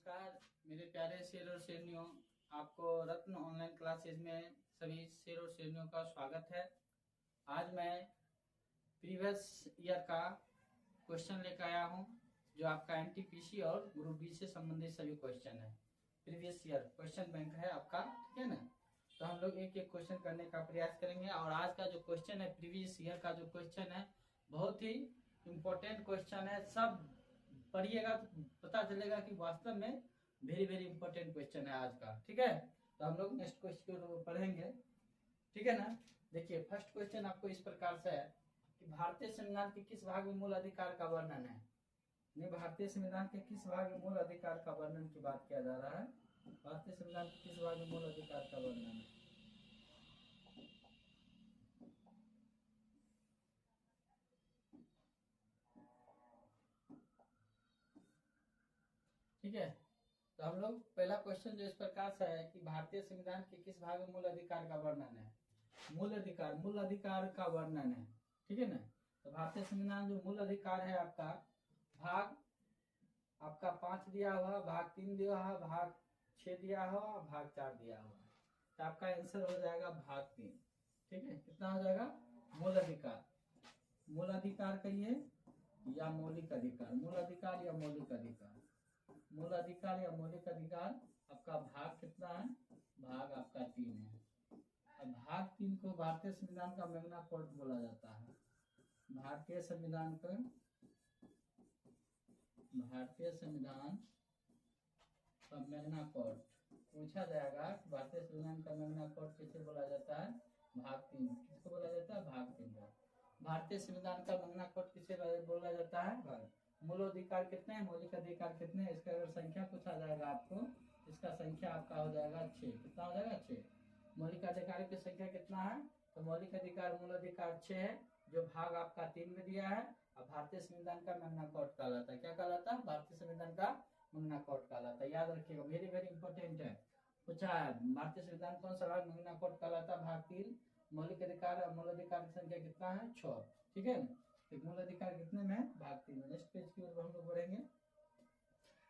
नमस्कार मेरे प्यारे शेर और शेरनियों, आपको रत्न ऑनलाइन क्लासेज में सभी शेर और शेरनियों का स्वागत है। आज मैं प्रीवियस ईयर का क्वेश्चन लेकर आया हूं, जो आपका एनटीपीसी और ग्रुप बी से संबंधित सभी क्वेश्चन है। प्रीवियस ईयर क्वेश्चन बैंक है आपका, ठीक है ना। तो हम लोग एक एक क्वेश्चन करने का प्रयास करेंगे। और आज का जो क्वेश्चन है, प्रीवियस ईयर का जो क्वेश्चन है, बहुत ही इम्पोर्टेंट क्वेश्चन है। सब पढ़िएगा तो पता चलेगा कि वास्तव में वेरी वेरी इंपॉर्टेंट क्वेश्चन है आज का, ठीक है। तो हम लोग नेक्स्ट क्वेश्चन को पढ़ेंगे, ठीक है ना। देखिए, फर्स्ट क्वेश्चन आपको इस प्रकार से है कि भारतीय संविधान के किस भाग में मूल अधिकार का वर्णन है। नहीं, भारतीय संविधान के किस भाग में मूल अधिकार का वर्णन की बात किया जा रहा है। भारतीय संविधान के किस भाग में मूल अधिकार का वर्णन है। ठीक है, तो हम लोग पहला क्वेश्चन जो इस प्रकार से है कि भारतीय संविधान के किस भाग में मूल अधिकार का वर्णन है। मूल अधिकार का वर्णन है, ठीक है ना। तो भारतीय संविधान जो मूल अधिकार है आपका, भाग आपका 5 दिया हुआ, भाग 3 दिया हुआ, भाग 6 दिया हुआ, भाग 4 दिया हुआ। तो आपका आंसर हो जाएगा भाग 3, ठीक है। कितना हो जाएगा? मूल अधिकार कहिए या मौलिक अधिकार। मूल अधिकार या मौलिक अधिकार। मूल अधिकार या मौलिक अधिकार आपका भाग कितना है? भाग आपका 3 है। अब भाग 3 को भारतीय संविधान का मैग्ना कार्टा बोला जाता है। भारतीय संविधान का मैग्ना कार्टा पूछा जाएगा। भारतीय संविधान का मैग्ना कार्टा किसे बोला जाता है? भाग 3। किसको बोला जाता है? भाग 3 को। भारतीय संविधान का मैग्ना कार्टा किसे बोला जाता है? मूल अधिकार कितने हैं, मौलिक अधिकार कितने हैं, इसका अगर संख्या पूछा जाएगा आपको, इसका संख्या आपका हो जाएगा 6। कितना हो जाएगा? 6। मौलिक अधिकार की संख्या कितना है? तो मौलिक अधिकार मूल अधिकार 6 है, जो भाग आपका 3 में दिया है। और भारतीय संविधान का मैग्ना कार्टा कहलाता है। क्या कहलाता है? भारतीय संविधान का मैग्ना कार्टा कहलाता है। याद रखिएगा, वेरी वेरी इंपॉर्टेंट है। पूछा है भारतीय संविधान कौन सा भाग मैग्ना कार्टा कहलाता है? भाग 3। मौलिक अधिकार और मूल अधिकार की संख्या कितना है? 6, ठीक है ना। मूल अधिकार कितने में है? भाग 3 में। नेक्स्ट पेज की ओर हम लोग बढ़ेंगे।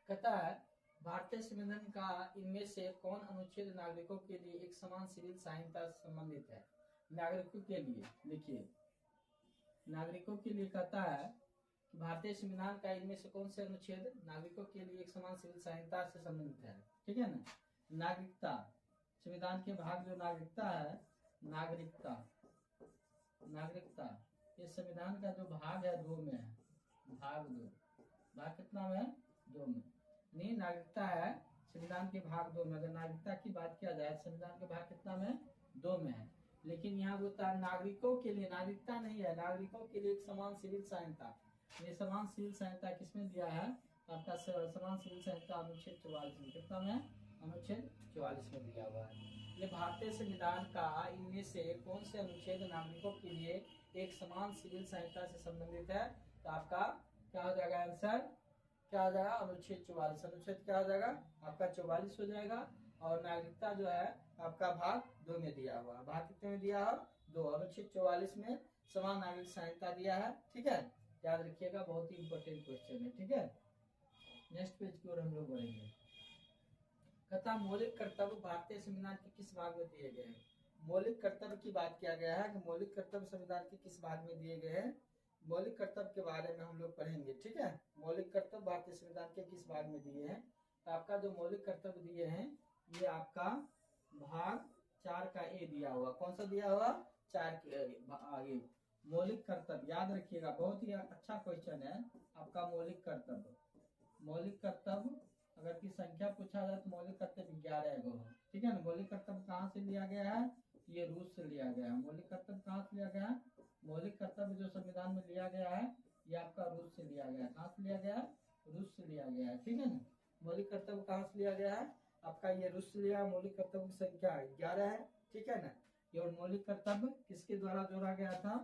कहता है भारतीय संविधान का इनमें से कौन अनुच्छेद नागरिकों के लिए एक समान सिविल सहायता से संबंधित है। नागरिकों के लिए, देखिए नागरिकों के लिए कहता है कि भारतीय संविधान का इनमें से कौन से अनुच्छेद नागरिकों के लिए एक समान सिविल सहायता से संबंधित है, ठीक है ना। नागरिकता, संविधान के भाग जो नागरिकता है, नागरिकता इस संविधान का जो भाग है 2 में है। भाग 2, भाग कितना में है? 2 में। नहीं, नागरिकता है संविधान के भाग 2 में। अगर नागरिकता की बात किया जाए, संविधान के भाग कितना में? 2 में है। लेकिन यहाँ होता है नागरिकों के लिए, नागरिकता नहीं है, नागरिकों के लिए एक समान सिविल सहायता। ये समान सिविल सहायता किसमें दिया है? आपका समान सिविल सहायता अनुच्छेद 44 में। कितना में? अनुच्छेद 44 में दिया हुआ है। ये भारतीय संविधान का इनमें से कौन से अनुच्छेद नागरिकों के लिए एक समान सिविल सहायता से संबंधित है? तो आपका क्या हो जाएगा आंसर? क्या हो जाएगा? अनुच्छेद 44। अनुच्छेद क्या हो जाएगा? आपका 44 हो जाएगा। और नागरिकता जो है आपका भाग 2 में दिया हुआ। भाग कितने में दिया है? 2। अनुच्छेद 44 में समान नागरिक सहायता दिया है, ठीक है। याद रखिएगा, बहुत ही इंपॉर्टेंट क्वेश्चन है, ठीक है। नेक्स्ट पेज की ओर हम लोग बढ़ेंगे। कहता मौलिक कर्तव्य भारतीय संविधान के किस भाग में दिए गए हैं। मौलिक कर्तव्य की बात किया गया है कि मौलिक कर्तव्य संविधान के किस भाग में दिए गए हैं। मौलिक कर्तव्य के बारे में हम लोग पढ़ेंगे, ठीक है। मौलिक कर्तव्य भारतीय संविधान के किस भाग में दिए हैं। तो आपका जो मौलिक कर्तव्य दिए हैं, ये आपका भाग 4 का ए दिया हुआ। कौन सा दिया हुआ? 4 के आगे मौलिक कर्तव्य। याद रखिएगा, बहुत ही अच्छा क्वेश्चन है आपका। मौलिक कर्तव्य अगर की संख्या पूछा जाए तो मौलिक कर्तव्य 11 गो, ठीक है ना। मौलिक कर्तव्य कहाँ से लिया गया है? ये रूस से लिया गया है। मौलिक कर्तव्य कहाँ से लिया गया है? मौलिक कर्तव्य जो संविधान में लिया गया है, ये आपका रूस से लिया गया है। कहाँ से लिया गया है? रूस से लिया गया है, ठीक है ना। मौलिक कर्तव्य कहाँ से लिया गया है? आपका ये रूस से लिया। मौलिक कर्तव्य की संख्या 11 है, ठीक है ना। ये मौलिक कर्तव्य किसके द्वारा जोड़ा गया था?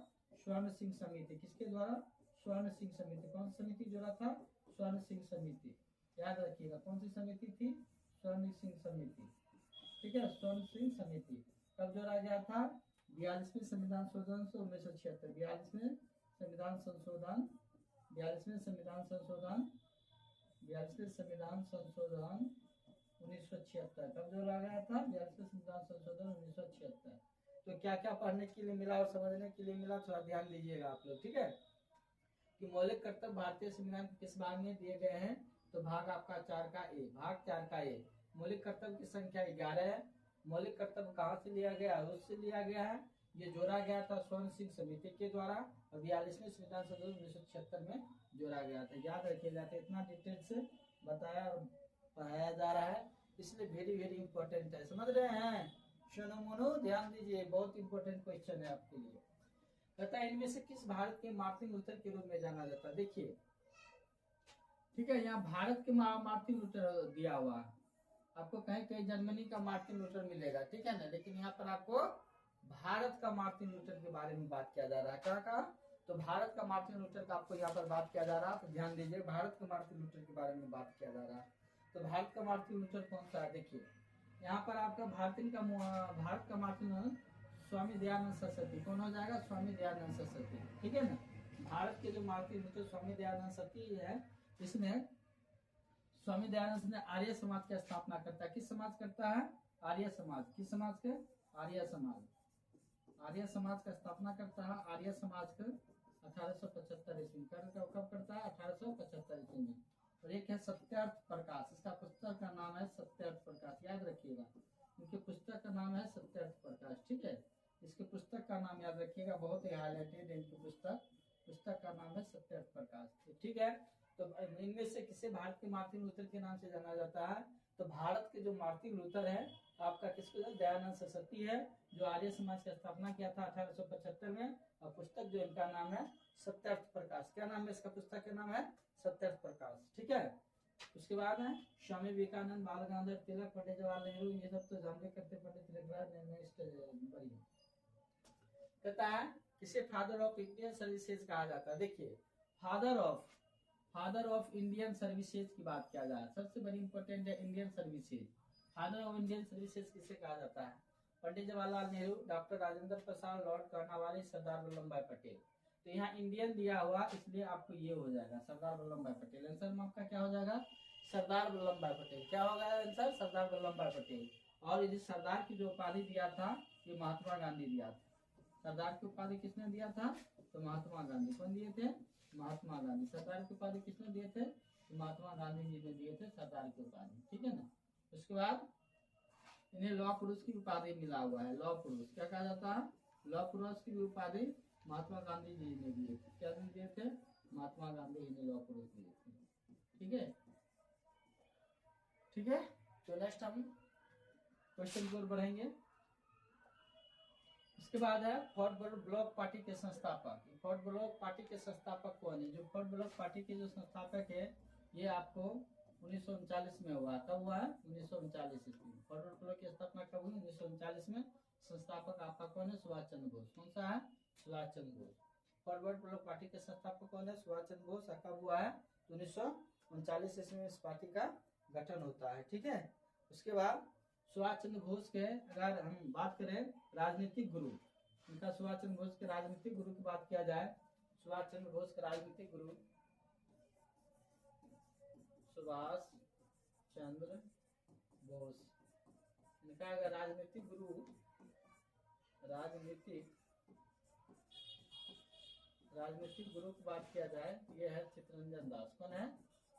स्वर्ण सिंह समिति। किसके द्वारा? स्वर्ण सिंह समिति। कौन सी समिति जोड़ा था? स्वर्ण सिंह समिति। याद रखिएगा, कौन सी समिति थी? स्वर्ण सिंह समिति, ठीक है। स्वर्ण सिंह समिति कब जोड़ा गया था? 42वें संविधान संशोधन से 1976। 42वें संविधान संशोधन 42वें संविधान संशोधन 1976 कब जोड़ा गया था? 42वें संविधान संशोधन 1976। तो क्या क्या पढ़ने के लिए मिला और समझने के लिए मिला, थोड़ा ध्यान दीजिएगा आप लोग, ठीक है। कि मौलिक कर्तव्य भारतीय संविधान के किस भाग में दिए गए हैं? तो भाग आपका 4 का ए, भाग 4 का ए। मौलिक कर्तव्य की संख्या 11 है। मौलिक कर्तव्य कहाँ से लिया गया? रूस से लिया गया है। ये जोड़ा गया था स्वर्ण सिंह समिति के द्वारा और 42वें संविधान संशोधन 1976 में जोड़ा गया था। याद रखिएगा, तो इतना डिटेल से बताया और पढ़ाया जा रहा है, इसलिए वेरी वेरी इंपॉर्टेंट है। समझ रहे हैं? सुनो मोनो ध्यान दीजिए, बहुत इंपॉर्टेंट क्वेश्चन है आपके लिए। कहता है इनमें से किस भारत के मार्टिन लूथर के रूप में जाना जाता है? देखिए, ठीक है, यहाँ भारत के मार्टिन लूथर दिया हुआ, आपको कहीं कहीं जर्मनी का मार्टिन लूथर मिलेगा, ठीक है ना, लेकिन यहाँ पर आपको भारत का मार्टिन लूथर के बारे में बात किया जा रहा है। क्या कहा? तो भारत का मार्टिन लूथर का आपको यहाँ पर बात किया जा रहा है, तो ध्यान दीजिए, भारत के मार्टिन लूथर के बारे में बात किया जा रहा है। तो भारत का मार्टिन लूथर कौन सा है? देखिए, यहाँ पर आपका भारत का मार्टिन स्वामी दयानंद सरस्वती। कौन हो जाएगा? स्वामी दयानंद सरस्वती, ठीक है ना। भारत के जो मार्टिन लूथर स्वामी दयानंद सरस्वती है, इसमें स्वामी दयानंद ने आर्य समाज की स्थापना करता है। किस समाज करता है? आर्य समाज। किस समाज के? आर्य समाज। आर्य समाज का स्थापना करता है। आर्य समाज का 1875 ईस्वी में कब करता है? 1875 ईस्वी में। और एक है सत्यार्थ प्रकाश, इसका पुस्तक का नाम है सत्यार्थ प्रकाश, याद रखिएगा, इनके पुस्तक का नाम है सत्यार्थ प्रकाश, ठीक है। इसके पुस्तक का नाम याद रखिएगा, बहुत ही हाईलाइटेड है इनकी पुस्तक का नाम है सत्यार्थ प्रकाश, ठीक है। तो इनमें से किसे भारत के मार्टिन लूथर के नाम से जाना जाता है? तो भारत के जो मार्टिन लूथर है आपका किसको? दयानंद सरस्वती है, जो आर्य समाज की स्थापना किया था 1875 में। और पुस्तक जो इनका नाम है सत्यार्थ प्रकाश। क्या नाम है इसका? पुस्तक का नाम है सत्यार्थ प्रकाश, ठीक है। उसके बाद है स्वामी विवेकानंद, बाल गंगाधर तिलक, पंडित जवाहरलाल नेहरू, ये सब तो जानते करते, पंडित तिलक। कहता है किसे फादर ऑफ इंडियन सर्विसेज कहा जाता है? देखिए, फादर ऑफ इंडियन सर्विसेज की बात किया जाए, सबसे बड़ी इंपॉर्टेंट है Indian services. Father of Indian services किसे कहा जाता है? Pandit Jawaharlal Nehru, doctor Rajendra Prasad, Lord Cornwallis, Sardar Vallabh भाई पटेल। तो यहाँ इंडियन दिया हुआ, इसलिए आपको ये हो जाएगा सरदार वल्लभ भाई पटेल। आंसर में आपका क्या हो जाएगा? सरदार वल्लभ भाई पटेल। क्या होगा आंसर? सरदार वल्लभ भाई पटेल। और ये सरदार की जो उपाधि दिया था, ये महात्मा गांधी दिया था। सरदार की उपाधि किसने दिया था? तो महात्मा गांधी। कौन दिए थे? महात्मा गांधी। सरदार की उपाधि किसने दिए थे? तो महात्मा गांधी जी ने दिए थे सरदार की उपाधि, ठीक है ना। उसके बाद इन्हें लौह पुरुष की उपाधि मिला हुआ है। लौह पुरुष क्या कहा जाता है? लौह पुरुष की उपाधि महात्मा गांधी जी ने दिए थे। क्या दिए थे? महात्मा गांधी जी ने लौह पुरुष दिए थे, ठीक है, ठीक है। तो नेक्स्ट हम क्वेश्चन की ओर बढ़ेंगे। इसके बाद है फोर्ट ब्लॉक पार्टी के संस्थापक। फोर्ट ब्लॉक पार्टी के संस्थापक कौन है? जो फोर्ट ब्लॉक पार्टी के जो संस्थापक है, ये आपको 1939 में हुआ। कब हुआ है? 1939 ईस्वी में। फोर्ट ब्लॉक की स्थापना कब हुई? 1939 में। संस्थापक आपका कौन है? सुभाष चंद्र बोस। कौन सा है? Subhash Chandra Bose. Forward block party के संस्थापक कौन है? सुभाष चंद्र बोस। कब हुआ है? 1939 ईस्वी में इस पार्टी का गठन होता है, ठीक है। उसके बाद सुभाष चंद्र बोस के अगर हम बात करें राजनीतिक गुरु, उनका सुभाष चंद्र बोस के राजनीतिक गुरु की बात किया जाए, सुभाष चंद्र बोस के राजनीतिक गुरु सुभाष चंद्र बोस, इनका अगर राजनीतिक गुरु राजनीतिक गुरु की बात किया जाए, ये है चित्तरंजन दास। कौन है?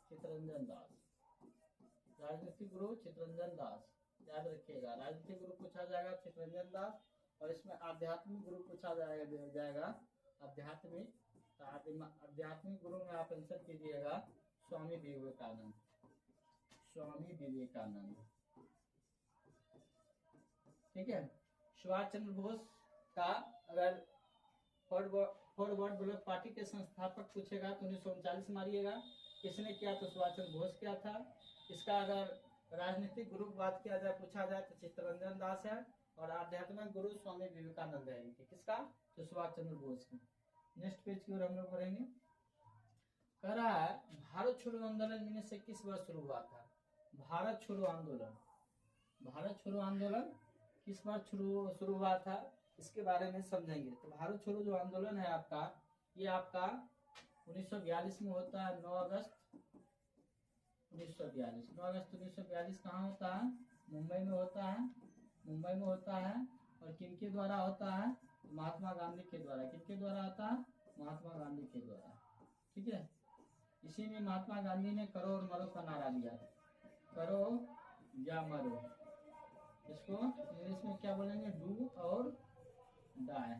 चित्तरंजन दास। राजनीतिक गुरु चित्तरंजन दास, याद रखिएगा। राजनीतिक गुरु पूछा जाएगा चित्तरंजन दास, और इसमें आध्यात्मिक गुरु पूछा जाएगा आध्यात्मिक गुरु में आप आंसर कीजिएगा स्वामी विवेकानंद। स्वामी विवेकानंद, ठीक है। सुभाष चंद्र बोस का अगर फॉरवर्ड ब्लॉक पार्टी के संस्थापक पूछेगा तो 1939 मारिएगा। किसने किया? तो सुभाष चंद्र बोस किया था। इसका अगर राजनीतिक गुरु की बात किया जाए, पूछा जाए, तो चित्तरंजन दास है, और आध्यात्मिक गुरु स्वामी विवेकानंद है इनके। किसका? तो सुभाष चंद्र बोस का। नेक्स्ट पेज की ओर हम लोग पढ़ेंगे। कह रहा है भारत छोड़ो आंदोलन में से किस वर्ष शुरू हुआ था? भारत छोड़ो आंदोलन किस वर्ष शुरू हुआ था, इसके बारे में समझेंगे। तो भारत छोड़ो जो आंदोलन है आपका, ये आपका 1942 में होता है। 9 अगस्त 1942। 9 अगस्त 1942 कहाँ होता है? मुंबई में होता है। मुंबई में होता है। और किनके द्वारा होता है? महात्मा गांधी के द्वारा। किनके द्वारा होता है? महात्मा गांधी के द्वारा। ठीक है। इसी में महात्मा गांधी ने करो और मरो का नारा दिया। करो या मरो। इसको इंग्लिश में क्या बोलेंगे? डू और डाई।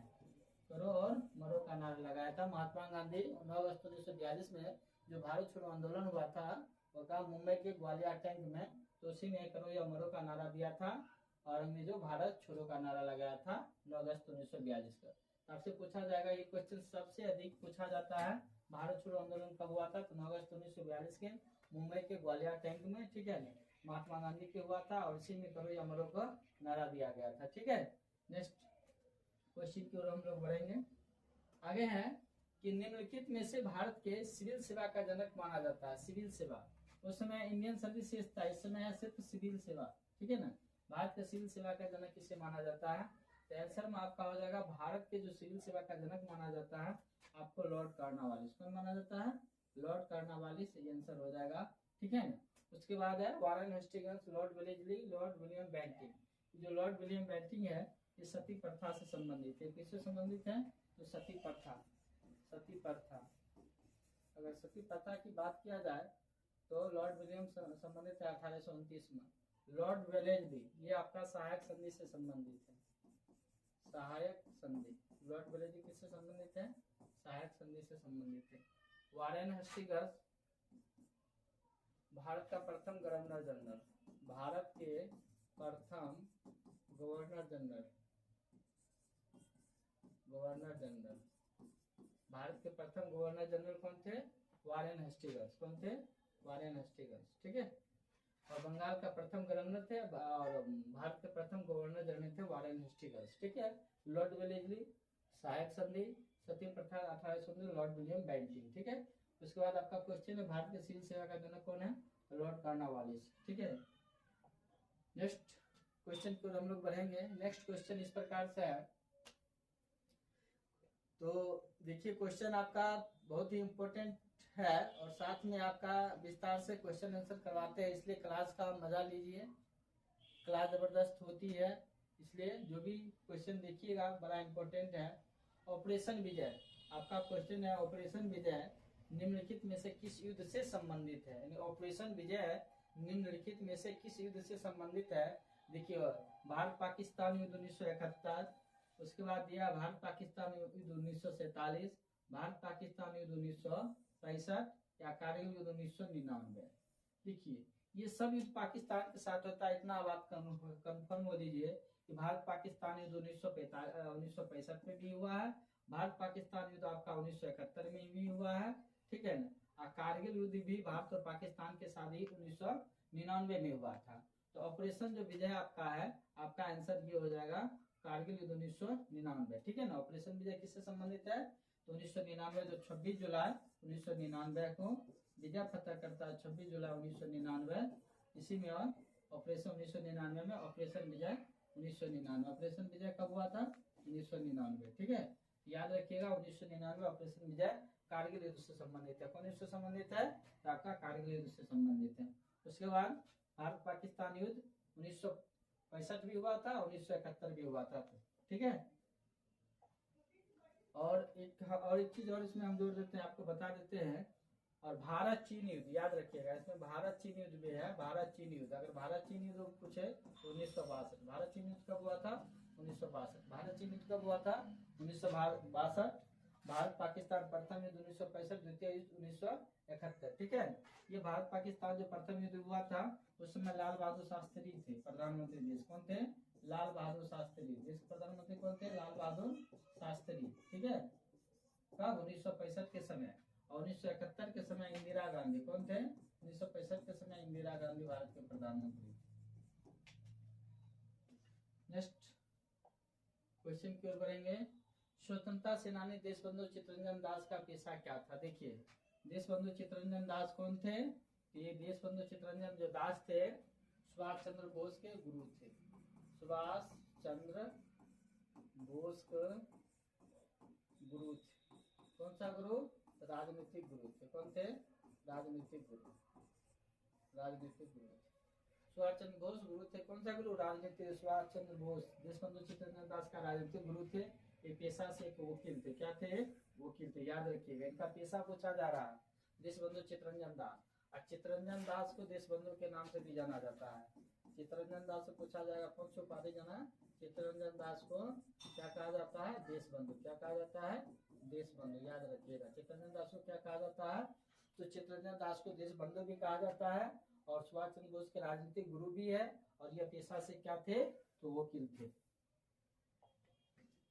करो और मरो का नारा लगाया था महात्मा गांधी 9 अगस्त 1942 में। जो भारत छोड़ो आंदोलन हुआ था वो था मुंबई के ग्वालियर टैंक में। तो उसी में करो या मरो का नारा दिया था और अंग्रेजों भारत छोड़ो का नारा लगाया था 9 अगस्त 1942 का। आपसे पूछा जाएगा, ये क्वेश्चन सबसे अधिक पूछा जाता है। भारत छोड़ो आंदोलन कब हुआ था? तो 9 अगस्त 1942 के मुंबई के ग्वालियर टैंक में। ठीक है, महात्मा गांधी के हुआ था और इसी में करो या मरो का नारा दिया गया था। ठीक है, नेक्स्ट क्वेश्चन की ओर हम लोग बढ़ेंगे। आगे है कि निम्नलिखित में से भारत के सिविल सेवा का जनक माना जाता है। सिविल सेवा, उस समय इंडियन सर्विस था, इस समय है सिर्फ सिविल सेवा। ठीक है ना, भारत के सिविल सेवा का जनक किसे माना जाता है? तो आंसर में आपका हो जाएगा भारत के जो सिविल सेवा का जनक माना जाता है आपको लॉर्ड कार्नवालिस। कौन माना जाता है? लॉर्ड कार्नवालिस, ये आंसर हो जाएगा। ठीक है ना, उसके बाद है Warren Hastings, Lord Wellesley, Lord William Bentinck. जो लॉर्ड विलियम बेंटिंग है ये सती प्रथा से संबंधित है। किससे संबंधित है? तो सती प्रथा। सती प्रथा, अगर सती प्रथा की बात किया जाए तो लॉर्ड विलियम संबंधित है 1829 में। लॉर्ड वेलेस्ली ये आपका सहायक संधि से संबंधित है। सहायक संधि, लॉर्ड वेलेस्ली किससे संबंधित है? सहायक संधि से संबंधित है। वारेन हेस्टिंग्स भारत का प्रथम गवर्नर जनरल। भारत के प्रथम governor general. Governor general, Bharat के प्रथम गवर्नर जनरल कौन थे? Warren Hastings. कौन थे? Warren Hastings. ठीक है, और बंगाल का प्रथम गवर्नर थे और भारत के प्रथम गवर्नर जनरल थे वारेन हेस्टिंग्स। ठीक है, लॉर्ड वेलेस्ली, सहायक संधि, सती प्रथा 1819, लॉर्ड विलियम बेंटिंग। ठीक है, उसके बाद आपका क्वेश्चन है भारत के सिविल सेवा का जनक कौन है? Lord Cornwallis. ठीक है, नेक्स्ट क्वेश्चन को हम लोग बढ़ेंगे। नेक्स्ट क्वेश्चन इस प्रकार से है, तो देखिए क्वेश्चन आपका बहुत ही इम्पोर्टेंट है और साथ में आपका विस्तार से क्वेश्चन आंसर करवाते हैं, इसलिए क्लास का मजा लीजिए। क्लास जबरदस्त होती है, इसलिए जो भी क्वेश्चन देखिएगा बड़ा इम्पोर्टेंट है। ऑपरेशन विजय, आपका क्वेश्चन है ऑपरेशन विजय निम्नलिखित में से किस युद्ध से संबंधित है? यानी ऑपरेशन विजय निम्नलिखित में से किस युद्ध से संबंधित है? देखिए, भारत पाकिस्तान युद्ध 1971, उसके बाद दिया भारत पाकिस्तान युद्ध 1947, भारत पाकिस्तान युद्ध 1965 या कारगिल युद्ध 1999। देखिए ये सब युद्ध पाकिस्तान के साथ होता है, इतना बात कंफर्म हो दीजिए कि भारत पाकिस्तान युद्ध 1965 में भी हुआ है, भारत पाकिस्तान युद्ध आपका 1971 में भी हुआ है। ठीक है ना, कारगिल युद्ध भी भारत और पाकिस्तान के साथ ही 1999 में हुआ था। तो ऑपरेशन जो विजय आपका है, आपका आंसर ये हो जाएगा कारगिल युद्ध 1999। ठीक है ना, ऑपरेशन विजय किससे संबंधित है? तो 1999 जो 26 जुलाई 1999 को विजय फतह करता है, 26 जुलाई 1999, इसी में और ऑपरेशन 1999 में ऑपरेशन विजय 1999। ऑपरेशन विजय कब हुआ था? 1999। ठीक है, याद रखिएगा 1999 ऑपरेशन विजय कारगिल युद्ध से संबंधित है। कौन युद्ध से संबंधित है? तो आपका कारगिल युद्ध से संबंधित है। उसके बाद भारत पाकिस्तान युद्ध 1965 भी हुआ था, 1971 भी हुआ था। ठीक है, और एक चीज और इसमें हम जोड़ देते हैं, आपको बता देते हैं। और भारत चीन युद्ध याद रखिएगा, इसमें भारत चीन युद्ध भी है। भारत चीन युद्ध, अगर भारत चीन युद्ध पूछे तो 1962। भारत चीन युद्ध कब हुआ था? 1962। भारत चीन युद्ध कब हुआ था? 1962। भारत पाकिस्तान प्रथम युद्ध 1965, द्वितीय युद्ध 1971। ठीक है, ये भारत पाकिस्तान जो प्रथम युद्ध हुआ था उस समय लाल बहादुर शास्त्री थे प्रधानमंत्री देश। कौन थे? लाल बहादुर शास्त्री। देश के प्रधानमंत्री कौन थे? लाल बहादुर शास्त्री। ठीक है, कब? 1965 के समय। और 1971 के समय इंदिरा गांधी। कौन थे? 1965 के समय इंदिरा गांधी भारत के प्रधानमंत्री। नेक्स्ट क्वेश्चन की ओर बढ़ेंगे। स्वतंत्रता सेनानी देशबंधु चित्तरंजन दास का पेशा क्या था? देखिए, देशबंधु चित्तरंजन दास कौन थे? ये देशबंधु चित्तरंजन जो दास थे सुभाष चंद्र बोस के गुरु थे। सुभाष चंद्र बोस के गुरु थे। कौन सा गुरु? राजनीतिक गुरु थे। कौन थे? राजनीतिक गुरु। राजनीतिक गुरु थे। सुभाष चंद्र बोस गुरु थे, कौन सा गुरु? राजनीतिक। सुभाष चंद्र बोस देशबंधु चित्तरंजन दास का राजनीतिक गुरु थे। ये पेशा से एक वकील थे। क्या थे? वकील थे, याद रखिएगा। इनका पेशा पूछा जा रहा है, देशबंधु चित्तरंजन दास। और चित्तरंजन दास को देशबंधु के नाम से भी जाना जाता है। चित्तरंजन दास से पूछा जाएगा कौन सी उपाधि जाना? चित्तरंजन दास को क्या कहा जाता है? देशबंधु। क्या कहा जाता है? देशबंधु, याद रखिएगा। चित्तरंजन दास को क्या कहा जाता है? तो चित्तरंजन दास को देशबंधु भी कहा जाता है, और सुभाष चंद्र बोस के राजनीतिक गुरु भी है, और यह पेशा से क्या थे? तो वकील थे।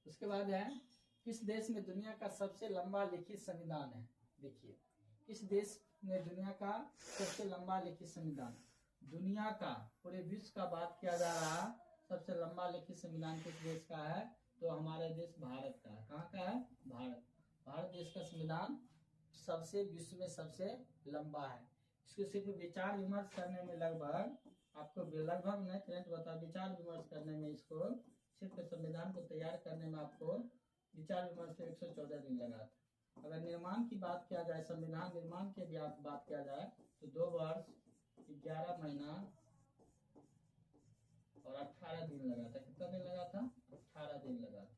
उसके बाद है, किस देश में दुनिया का सबसे लंबा लिखित संविधान है? देखिए, किस देश में दुनिया का सबसे लंबा लिखित संविधान? दुनिया का, पूरे विश्व का बात किया जा रहा, सबसे लंबा लिखित संविधान किस देश का है? तो हमारे देश भारत का है। कहाँ का है? भारत। भारत देश का संविधान सबसे, विश्व में सबसे लंबा है। इसको सिर्फ विचार विमर्श करने में लगभग, आपको लगभग नहीं तुरंत बता, विचार विमर्श करने में, इसको सिर्फ संविधान को तैयार करने में आपको विचार विमर्श में 114 दिन लगा था। अगर निर्माण की बात किया जाए, संविधान निर्माण की भी बात किया जाए, तो 2 वर्ष 11 महीना और 18 दिन लगा था। कितना दिन लगा था? 18 दिन लगा था।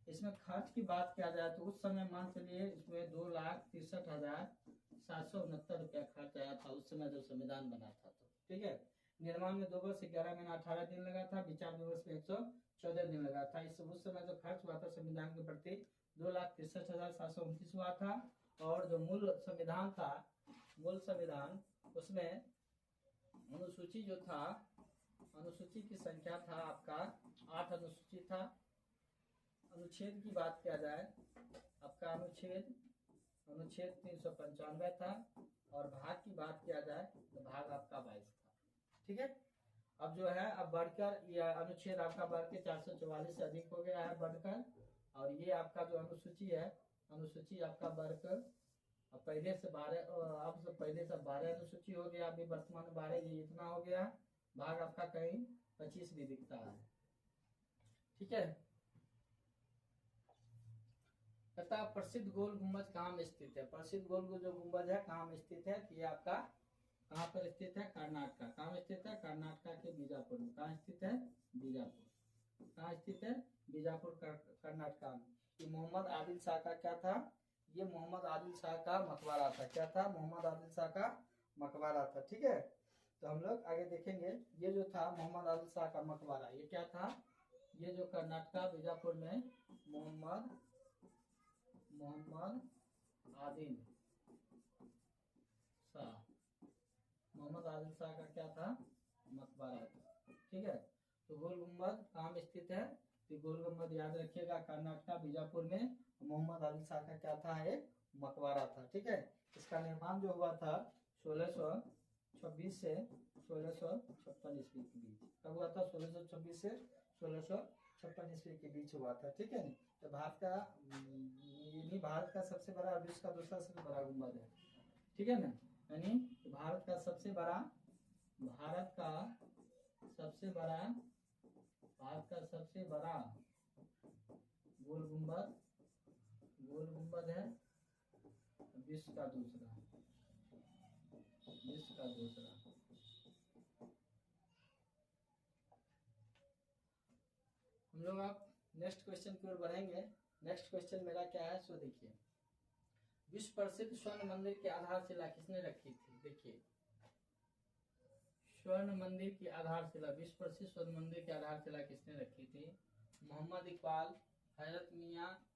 इसमें खर्च की बात किया जाए तो उस समय मान चलिए इसमें 2,63,769 रुपया खर्च आया था उस समय जब संविधान बना था। तो ठीक है, निर्माण में 2 वर्ष 11 महीना 18 दिन लगा था, विचार विमर्श में 114 दिन लगा था। इस उस समय जो खर्च हुआ था संविधान के प्रति 2,63,729 हुआ था। और जो मूल संविधान था, मूल संविधान, उसमें अनुसूची जो था, अनुसूची की संख्या था आपका 8 अनुसूची था। अनुच्छेद की बात किया जाए, आपका अनुच्छेद 395 था। और भाग की बात किया जाए तो भाग आपका 22 था। ठीक है, अब जो है, अब बढ़कर यह अनुच्छेद आपका बढ़ के 444 से अधिक हो गया है बढ़कर। और ये आपका जो अनुसूची है, अनुसूची आपका बढ़कर पहले से 12, अब से पहले से 12 अनुसूची हो गया, अभी वर्तमान 12, ये इतना हो गया। भाग आपका कहीं 25 भी दिखता है। ठीक है, कहता प्रसिद्ध गोल गुम्बज कहाँ में स्थित है? प्रसिद्ध गोल जो गुम्बज है कहाँ में स्थित है? ये आपका कहाँ पर स्थित है? कर्नाटका। कहाँ में स्थित है? कर्नाटका के बीजापुर में। कहाँ स्थित है? बीजापुर। कहाँ स्थित है? बीजापुर, कर्नाटका में। ये मोहम्मद आदिल शाह का क्या था? ये मोहम्मद आदिल शाह का मकबरा था। क्या था? मोहम्मद आदिल शाह का मकबरा था। ठीक है, तो हम लोग आगे देखेंगे। ये जो था मोहम्मद आदिल शाह का मकबरा, ये क्या था? ये जो कर्नाटका बीजापुर में मोहम्मद आदिल शाह, मोहम्मद आदिल शाह का क्या था? मकबरा था। ठीक है, तो गोल गुम्बद कहाँ में स्थित है? तो गोल गुम्बद याद रखिएगा, कर्नाटका बीजापुर में मोहम्मद आदिल शाह का क्या था? एक मकबरा था। ठीक है, इसका निर्माण जो हुआ था 1626 से 1656 ईस्वी के बीच। कब हुआ था? 1626 से 1656 ईस्वी के बीच हुआ था। ठीक है, तो भारत का, ये भारत का सबसे बड़ा, विश्व का दूसरा सबसे बड़ा गुम्बद है। ठीक है ना, यानी भारत का सबसे बड़ा, भारत का सबसे बड़ा गोल गुम्बद है, विश्व का दूसरा। हम लोग आप नेक्स्ट क्वेश्चन की ओर बढ़ेंगे। नेक्स्ट क्वेश्चन मेरा क्या है, सो देखिए, विश्व प्रसिद्ध स्वर्ण मंदिर की आधारशिला किसने रखी थी? देखिए, स्वर्ण मंदिर की आधारशिला, विश्व प्रसिद्ध स्वर्ण मंदिर की आधारशिला किसने रखी थी? मोहम्मद इकबाल, हजरत मियाँ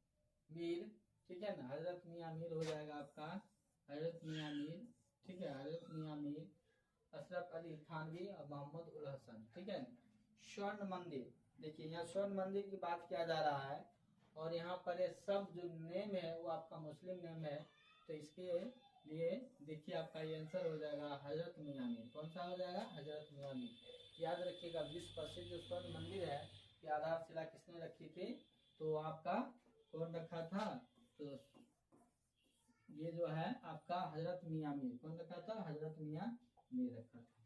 मीर। ठीक है ना, हजरत मियाँ मीर हो जाएगा आपका, हजरत मियाँ मीर। ठीक है, हजरत मियाँ मीर, अशरफ अली थानवी और मोहम्मद उल हसन। ठीक है, स्वर्ण मंदिर, देखिए यहाँ स्वर्ण मंदिर की बात किया जा रहा है, और यहाँ पर ये सब जो नेम है वो आपका मुस्लिम नेम है। तो इसके लिए देखिए आपका ये आंसर हो जाएगा हजरत मियाँ मीर। कौन सा हो जाएगा? हजरत मियाँ मीर। याद रखिएगा, विश्व प्रसिद्ध जो स्वर्ण मंदिर है की आधारशिला किसने रखी थी? तो आपका कौन रखा था? तो ये जो है आपका हजरत मियाँ मीर। कौन रखा था? हजरत मियाँ मीर रखा था।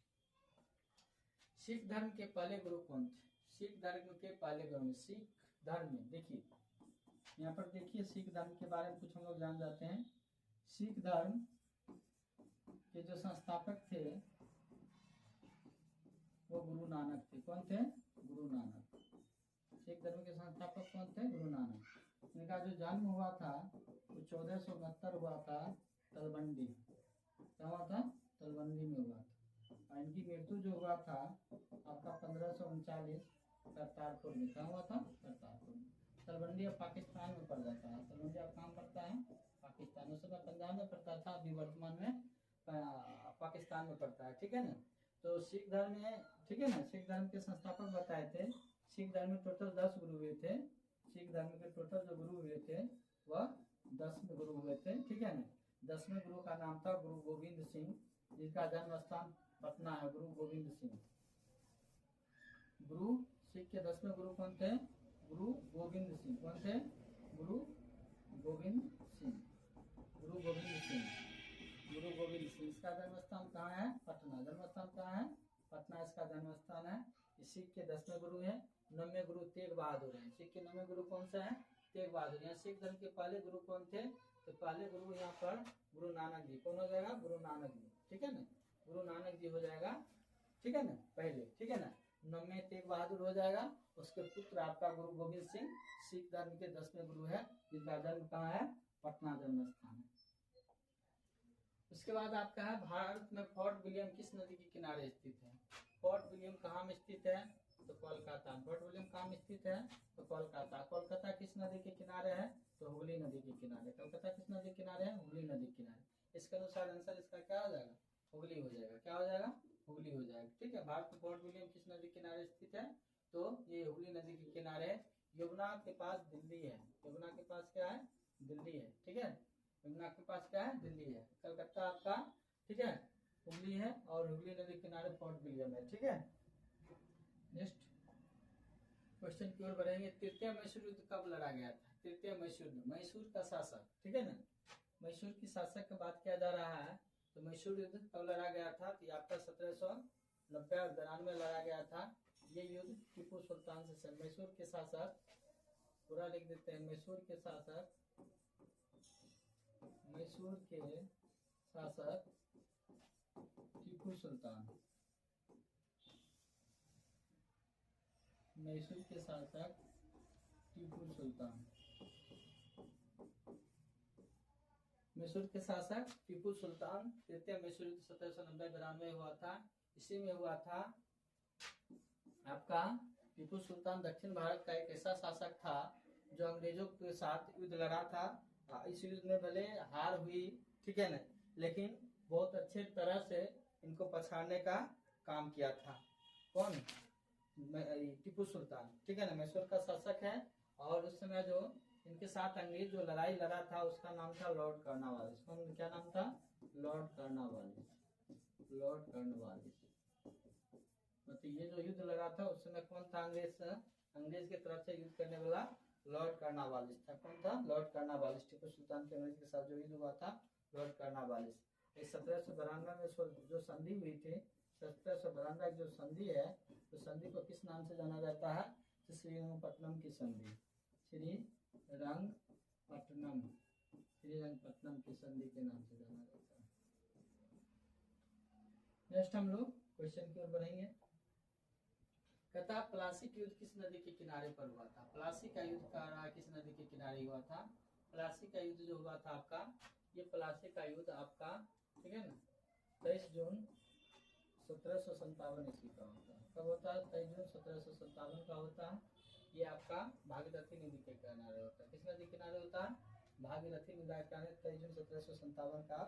सिख धर्म के पहले गुरु कौन थे? सिख धर्म के पहले गुरु, सिख धर्म में देखिए, यहाँ पर देखिए सिख धर्म के बारे में कुछ हम लोग जान जाते हैं। सिख धर्म के जो संस्थापक थे नानक थे। कौन थे? गुरु नानक। सिख धर्म के संस्थापक कौन थे? गुरु नानक। इनका जो जन्म हुआ था वो 1469 हुआ था तलवंडी। क्या हुआ था? तलवंडी में हुआ था। और इनकी मृत्यु जो हुआ था आपका 1539 करतारपुर में। क्या हुआ था? करतारपुर में। तलवंडी अब पाकिस्तान में पड़ जाता है। तलवंडी अब कहाँ पड़ता है? पाकिस्तान। उस समय पंजाब में पड़ता था, अभी वर्तमान में पाकिस्तान में पड़ता है। ठीक है ना। तो सिख धर्म में, ठीक है ना, सिख धर्म के संस्थापक बताए थे। सिख धर्म में टोटल 10 गुरु हुए थे। सिख धर्म के टोटल जो गुरु हुए थे वह 10 गुरु हुए थे। ठीक है ना। 10वें गुरु का नाम था गुरु गोविंद सिंह, जिसका जन्म स्थान पटना है। गुरु गोविंद सिंह। गुरु सिख के 10वें गुरु कौन थे? गुरु गोविंद सिंह। कौन थे? गुरु गोविंद सिंह। गुरु गोविंद सिंह। गुरु गोविंद सिंह। इसका जन्म स्थान कहाँ है? पटना। जन्म स्थान कहाँ है? पटना इसका जन्म स्थान है। सिख के 10वें गुरु है। 9वें गुरु तेग बहादुर है। सिख के 9वें गुरु कौन सा है? तेग बहादुर। यहाँ सिख धर्म के पहले गुरु कौन थे? तो पहले गुरु यहाँ पर गुरु नानक जी। कौन हो जाएगा? गुरु नानक जी। ठीक है ना। गुरु नानक जी हो जाएगा। ठीक है ना, पहले। ठीक है ना। 9वें तेग बहादुर हो जाएगा। उसके पुत्र आपका गुरु गोविंद सिंह सिख धर्म के 10वें गुरु है, जिनका जन्म कहाँ है? पटना जन्म स्थान है। उसके बाद आपका है भारत में फोर्ट विलियम किस नदी के किनारे स्थित है? फोर्ट विलियम कहाँ में स्थित है? तो कोलकाता। फोर्ट विलियम कहाँ में स्थित है? तो कोलकाता। कोलकाता किस नदी के किनारे है? तो हुगली नदी के किनारे। कोलकाता किस नदी के किनारे है? हुगली नदी के किनारे। इसके अनुसार आंसर इसका क्या हो जाएगा? हुगली हो जाएगा। क्या हो जाएगा? हुगली हो जाएगा। ठीक है। भारत में फोर्ट विलियम किस नदी के किनारे स्थित है? तो ये हुगली नदी के किनारे। यमुना के पास दिल्ली है। यमुना के पास क्या है? दिल्ली है। ठीक है। यमुना के पास क्या है? दिल्ली है। कलकत्ता आपका, ठीक है, हुगली है, और हुगली नदी के किनारे फोर्ट विलियम है। ठीक है। नेक्स्ट क्वेश्चन की ओर बढ़ेंगे। तृतीय मैसूर युद्ध कब लड़ा गया था? तृतीय मैसूर युद्ध, मैसूर का शासक, ठीक है ना, मैसूर की शासक की बात किया जा रहा है। तो मैसूर युद्ध कब लड़ा गया था? तो आपका 1790 और 92 लड़ा गया था। ये युद्ध टीपू सुल्तान से। मैसूर के शासक, पूरा लिख देते हैं, मैसूर के शासक, मैसूर के शासक टीपू सुल्तान, मैसूर के शासक टीपू सुल्तान, मैसूर के शासक टीपू सुल्तान। तृतीय मैसूर युद्ध 1790-92 हुआ था। इसी में हुआ था आपका टीपू सुल्तान दक्षिण भारत का एक ऐसा शासक था जो अंग्रेजों के साथ युद्ध लड़ा था। इस युद्ध में भले हार हुई, ठीक है ना, लेकिन बहुत अच्छे तरह से इनको पछाड़ने का काम किया था। कौन? टीपू सुल्तान, ठीक है ना, मैसूर का शासक है। और उस समय जो इनके साथ अंग्रेज जो लड़ाई लड़ा था उसका नाम था लॉर्ड कर्नवालिस। कौन? क्या नाम था? Lord Cornwallis. Lord Cornwallis. मतलब ये जो युद्ध लड़ा था उस समय कौन था? अंग्रेज के तरफ से युद्ध करने वाला लॉर्ड कर्नवालिस था। कौन था? Lord Cornwallis. टीपू सुल्तान के अंग्रेज के साथ जो युद्ध हुआ था, लॉर्ड कर्नवालिस। 1792 में जो संधि हुई थी, 1792 जो संधि है, तो संधि को किस नाम से जाना जाता है? तो श्रीरंगपट्टनम की संधि। श्रीरंगपट्टनम, श्रीरंगपट्टनम की संधि के नाम से जाना जाता है। नेक्स्ट हम लोग क्वेश्चन की ओर बढ़ेंगे। कहता प्लासी का युद्ध किस नदी के किनारे पर हुआ था? प्लासी का युद्ध किस नदी के किनारे हुआ था? प्लासी का युद्ध जो हुआ था आपका, ये प्लासी का युद्ध आपका, ठीक है ना, 23 जून 1757 ईस्वी का होता है। कब होता है? 23 जून 1757 का होता है। ये आपका भागीरथी नदी के किनारे होता है। किस नदी के किनारे होता है? भागीरथी नदी के किनारे 23 जून 1757 का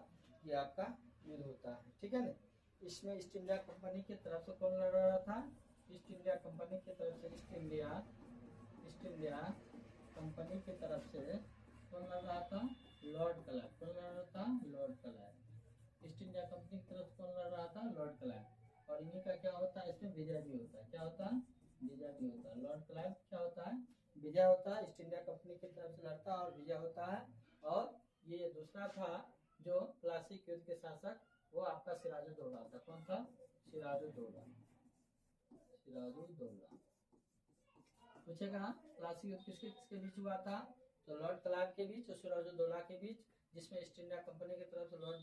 ये आपका युद्ध होता है। ठीक है ना। इसमें ईस्ट इंडिया कंपनी की तरफ से कौन लड़ रहा था? ईस्ट इंडिया कंपनी की तरफ से, ईस्ट इंडिया कंपनी की तरफ से कौन लड़ रहा था? Lord Clive. कौन लड़ रहा था? Lord Clive. East India company की तरफ कौन लड़ रहा था? Lord Clive. और इन्हीं का क्या होता है? इसमें विजय भी होता है। क्या होता है? विजय भी होता है। लॉर्ड क्लाइव क्या होता है? विजय होता है। ईस्ट इंडिया कंपनी की तरफ से लड़ता है और विजय होता है। और ये दूसरा था जो प्लासी युद्ध के शासक, वो आपका सिराजुद्दौला था। कौन था? सिराजुद्दौला। सिराजुद्दौला। पूछेगा प्लासी युद्ध किसके किसके बीच हुआ था? तो लॉर्ड क्लाइव के बीच और सिराजुद्दौला के बीच, जिसमें ईस्ट इंडिया कंपनी की तरफ से लॉर्ड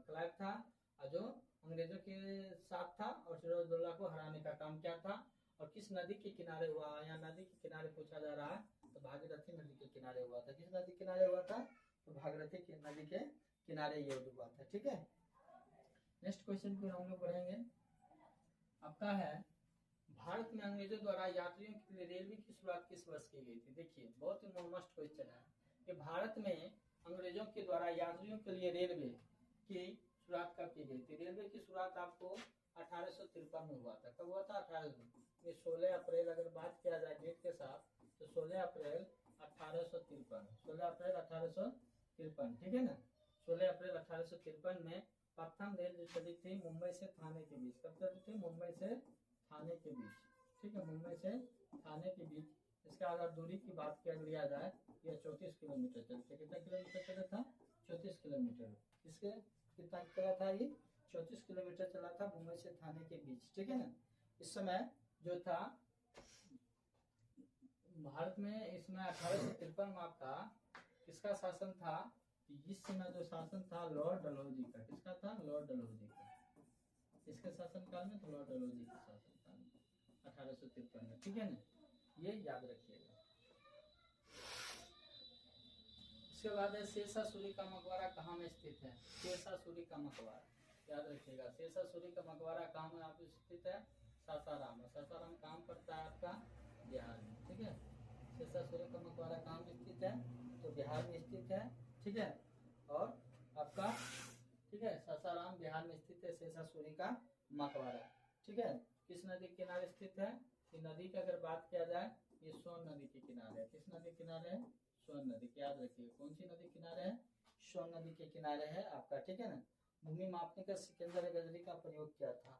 क्लाइव था और जो अंग्रेजों के साथ था और सिराजुद्दौला को हराने का काम क्या था, और किस नदी के किनारे हुआ। यहाँ नदी के किनारे पूछा जा रहा है तो भागीरथी नदी के किनारे हुआ था। किस नदी के किनारे हुआ था, तो भागीरथी की नदी के किनारे ये हुआ था। ठीक है, नेक्स्ट क्वेश्चन को हम लोग पढ़ेंगे। आपका है, भारत में अंग्रेजों द्वारा यात्रियों के लिए रेलवे की शुरुआत किस वर्ष की गई थी। देखिए बहुत ही मस्ट क्वेश्चन है कि भारत में अंग्रेजों के द्वारा यात्रियों के लिए रेलवे की शुरुआत कब की गई थी। रेलवे की शुरुआत आपको 1853 में हुआ था। कब हुआ था, 18 में 16 अप्रैल अगर बात किया जाए डेट के साथ तो 16 अप्रैल 1853, 16 अप्रैल 1853, ठीक है ना। 16 अप्रैल 1853 में प्रथम रेल जो चली थी मुंबई से थाने के बीच। कब चली थी, मुंबई से थाने के बीच। ठीक है, मुंबई से थाने के बीच। इसका अगर दूरी की बात किया जाए यह 34 किलोमीटर चलते। कितना किलोमीटर चला था, 34 किलोमीटर। इसके कितना चला था, ये 34 किलोमीटर चला था मुंबई से थाने के बीच। ठीक है ना। इस समय जो था भारत में, इसमें 1853 में आपका किसका शासन था, इस समय जो शासन था लॉर्ड डलहौजी का। किसका था, लॉर्ड डलहौजी का। इसके शासन काल में तो लॉर्ड डलहौजी के शासन काल में 1853 में। ठीक है ना, ये याद रखिएगा। इसके बाद है शेरशाह सूरी का मकबरा कहाँ में स्थित है। शेरशाह सूरी का मकबरा याद रखिएगा। शेरशाह सूरी का मकबरा कहाँ में आप स्थित है, सासाराम में। सासाराम काम पड़ता है आपका बिहार में। ठीक है, शेरशाह सूरी का मकबरा कहाँ में स्थित है, तो बिहार में स्थित है। ठीक है, और आपका ठीक है सासाराम बिहार में स्थित है शेरशाह सूरी का मकबरा। ठीक है, किस नदी के किनारे स्थित है, ये नदी की अगर बात किया जाए ये सोन नदी के किनारे है। किस नदी के किनारे है, सोन नदी। याद रखिए कौन सी नदी किनारे है, सोन नदी के किनारे है आपका। ठीक है ना। भूमि मापने का सिकंदर गजरी का प्रयोग किया था।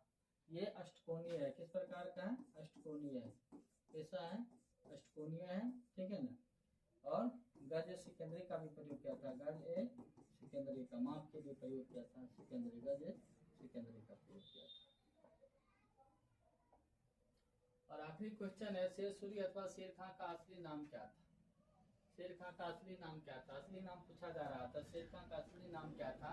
ये अष्टकोणीय है। किस प्रकार का है, अष्टकोणीय है। कैसा है, अष्टकोणीय है। ठीक है ना। और गज सिकंदरी का भी प्रयोग किया था। गज ए सिकंदरी का माप के लिए प्रयोग किया था। सिकंदरी, गज ए सिकंदरी का प्रयोग किया था। और आखिरी क्वेश्चन है, शेर सूरी अथवा शेर खां का असली नाम क्या था। शेर खां का असली नाम क्या था, असली नाम पूछा जा रहा था। शेर खां का असली नाम क्या था।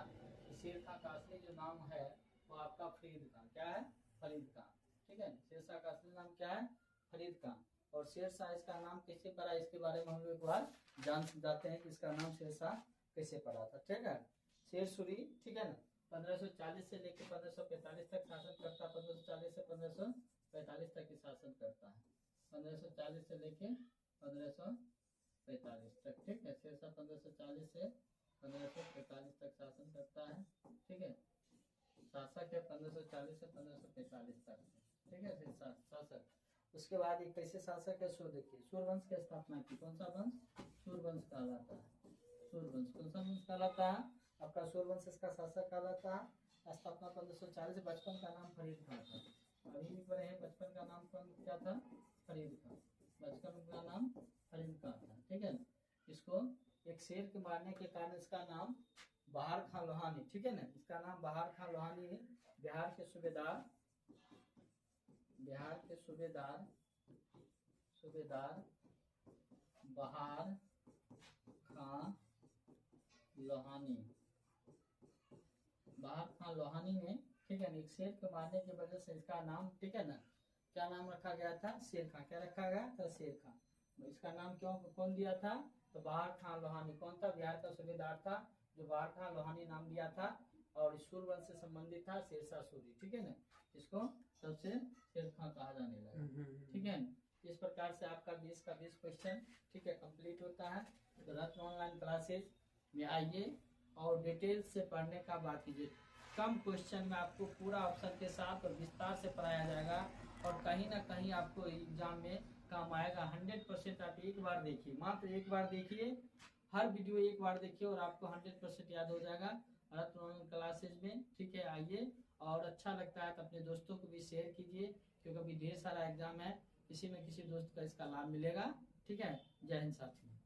शेर खां का असली जो नाम है वो आपका फरीद खां। क्या है, फरीद खां। ठीक है, शेरशाह का असली नाम क्या है, फरीद खां। और शेरशाह इसका नाम कैसे पड़ा, इसके बारे में हम लोग एक बार जान जाते हैं कि इसका नाम शेरशाह कैसे पड़ा था। ठीक है, शेर सूरी ठीक है ना 1540 से लेकर 1545 तक शासन करता। 1540 से 1545 तक शासन करता है। 1540 से लेकर 1545 तक। ठीक है, शेरशाह 1540 से 1545 तक शासन करता है। ठीक है, शासक है 1540 से 1545 तक। ठीक है, शासक। उसके बाद एक कैसे शासक है, सो देखिए सूर्यवंश की स्थापना की। कौन सा वंश, सूर्यवंश कहलाता है। सूर्यवंश कौन सा वंश कहलाता है, आपका सूर्यवंश इसका शासक कहलाता है। स्थापना 1540। बचपन का नाम फरीद खां था। अभी भी पढ़े हैं, बचपन का नाम कौन क्या था, फरीद खां। बचपन का नाम फरीद खां था। ठीक है, इसको एक शेर के मारने के कारण इसका नाम बहार खां लोहानी। ठीक है ना, इसका नाम बहार खां लोहानी है। बिहार के सूबेदार, बिहार के सूबेदार, सूबेदार बहार खां लोहानी, बहार खां लोहानी ने ठीक है ना एक शेर को मारने की वजह से इसका नाम ठीक है ना क्या नाम रखा गया था, शेर खां। क्या रखा गया था, शेर खां। इसका नाम क्यों कौन दिया था, तो बहार खां लोहानी। कौन था, बिहार का सूबेदार था जो बहार खां लोहानी नाम दिया था। और सूर्यवंश से संबंधित था शेरशाह सूरी। ठीक है ना, इसको सबसे शेर खां कहा जाने लगा। ठीक है, इस प्रकार से आपका 20 का 20 क्वेश्चन ठीक है कंप्लीट होता है। तो रत्न ऑनलाइन क्लासेज में आइए और डिटेल से पढ़ने का बात कीजिए। कम क्वेश्चन में आपको पूरा ऑप्शन के साथ और विस्तार से पढ़ाया जाएगा और कहीं ना कहीं आपको एग्जाम में काम आएगा। 100% आप एक बार देखिए, मात्र एक बार देखिए, हर वीडियो एक बार देखिए और आपको 100% याद हो जाएगा रत्न ऑनलाइन क्लासेज में। ठीक है, आइए और अच्छा लगता है तो अपने दोस्तों को भी शेयर कीजिए क्योंकि अभी ढेर सारा एग्जाम है, किसी न किसी दोस्त का इसका लाभ मिलेगा। ठीक है, जय हिंद साथियों।